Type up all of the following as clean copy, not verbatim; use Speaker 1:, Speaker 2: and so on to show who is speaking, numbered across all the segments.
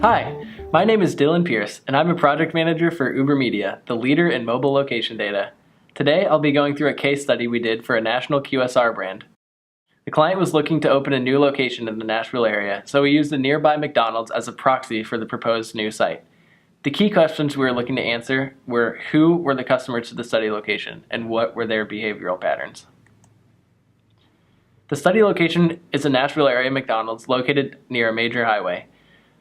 Speaker 1: Hi, my name is Dylan Pierce, and I'm a project manager for UberMedia, the leader in mobile location data. Today, I'll be going through a case study we did for a national QSR brand. The client was looking to open a new location in the Nashville area, so we used a nearby McDonald's as a proxy for the proposed new site. The key questions we were looking to answer were who were the customers to the study location, and what were their behavioral patterns. The study location is a Nashville-area McDonald's located near a major highway.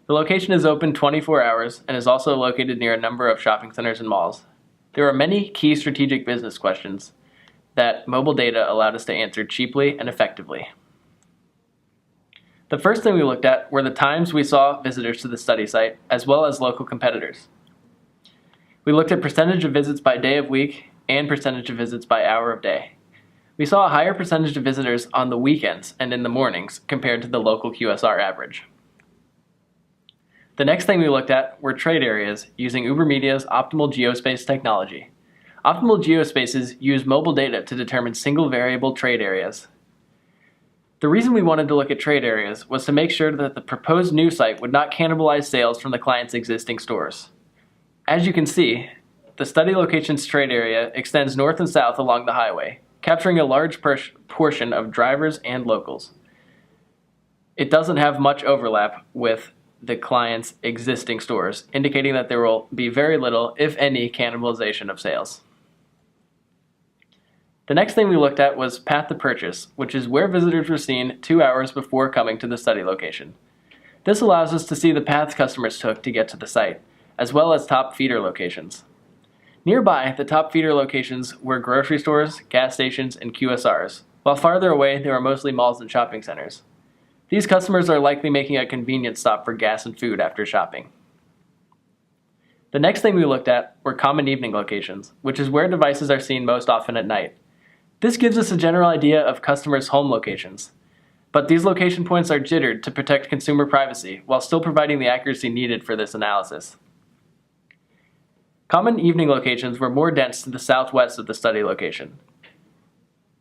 Speaker 1: The location is open 24 hours and is also located near a number of shopping centers and malls. There are many key strategic business questions that mobile data allowed us to answer cheaply and effectively. The first thing we looked at were the times we saw visitors to the study site, as well as local competitors. We looked at percentage of visits by day of week and percentage of visits by hour of day. We saw a higher percentage of visitors on the weekends and in the mornings compared to the local QSR average. The next thing we looked at were trade areas using UberMedia's optimal geospace technology. Optimal geospaces use mobile data to determine single variable trade areas. The reason we wanted to look at trade areas was to make sure that the proposed new site would not cannibalize sales from the client's existing stores. As you can see, the study location's trade area extends north and south along the highway, capturing a large portion of drivers and locals. It doesn't have much overlap with the client's existing stores, indicating that there will be very little, if any, cannibalization of sales. The next thing we looked at was path to purchase, which is where visitors were seen 2 hours before coming to the study location. This allows us to see the paths customers took to get to the site, as well as top feeder locations. Nearby, the top feeder locations were grocery stores, gas stations, and QSRs, while farther away they were mostly malls and shopping centers. These customers are likely making a convenience stop for gas and food after shopping. The next thing we looked at were common evening locations, which is where devices are seen most often at night. This gives us a general idea of customers' home locations, but these location points are jittered to protect consumer privacy while still providing the accuracy needed for this analysis. Common evening locations were more dense to the southwest of the study location.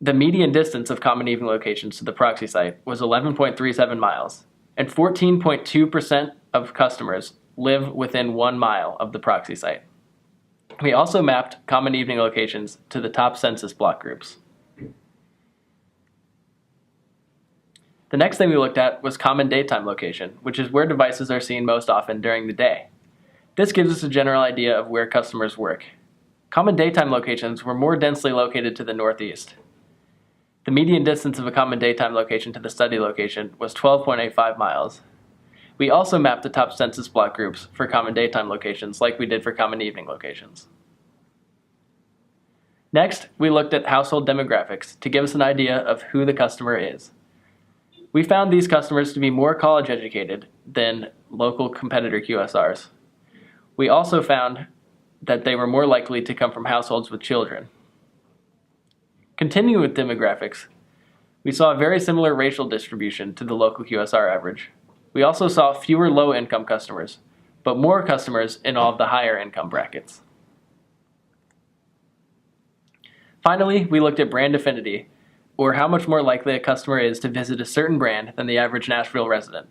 Speaker 1: The median distance of common evening locations to the proxy site was 11.37 miles, and 14.2% of customers live within 1 mile of the proxy site. We also mapped common evening locations to the top census block groups. The next thing we looked at was common daytime location, which is where devices are seen most often during the day. This gives us a general idea of where customers work. Common daytime locations were more densely located to the northeast. The median distance of a common daytime location to the study location was 12.85 miles. We also mapped the top census block groups for common daytime locations like we did for common evening locations. Next, we looked at household demographics to give us an idea of who the customer is. We found these customers to be more college educated than local competitor QSRs. We also found that they were more likely to come from households with children. Continuing with demographics, we saw a very similar racial distribution to the local QSR average. We also saw fewer low-income customers, but more customers in all of the higher income brackets. Finally, we looked at brand affinity, or how much more likely a customer is to visit a certain brand than the average Nashville resident.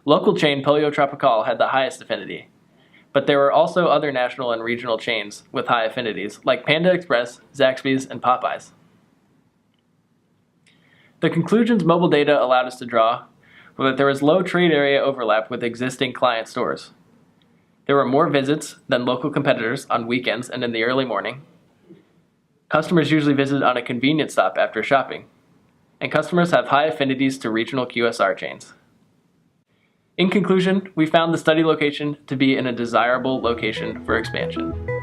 Speaker 1: Local chain Pollo Tropical had the highest affinity, but there were also other national and regional chains with high affinities, like Panda Express, Zaxby's, and Popeyes. The conclusions mobile data allowed us to draw were that there was low trade area overlap with existing client stores. There were more visits than local competitors on weekends and in the early morning. Customers usually visit on a convenience stop after shopping, and customers have high affinities to regional QSR chains. In conclusion, we found the study location to be in a desirable location for expansion.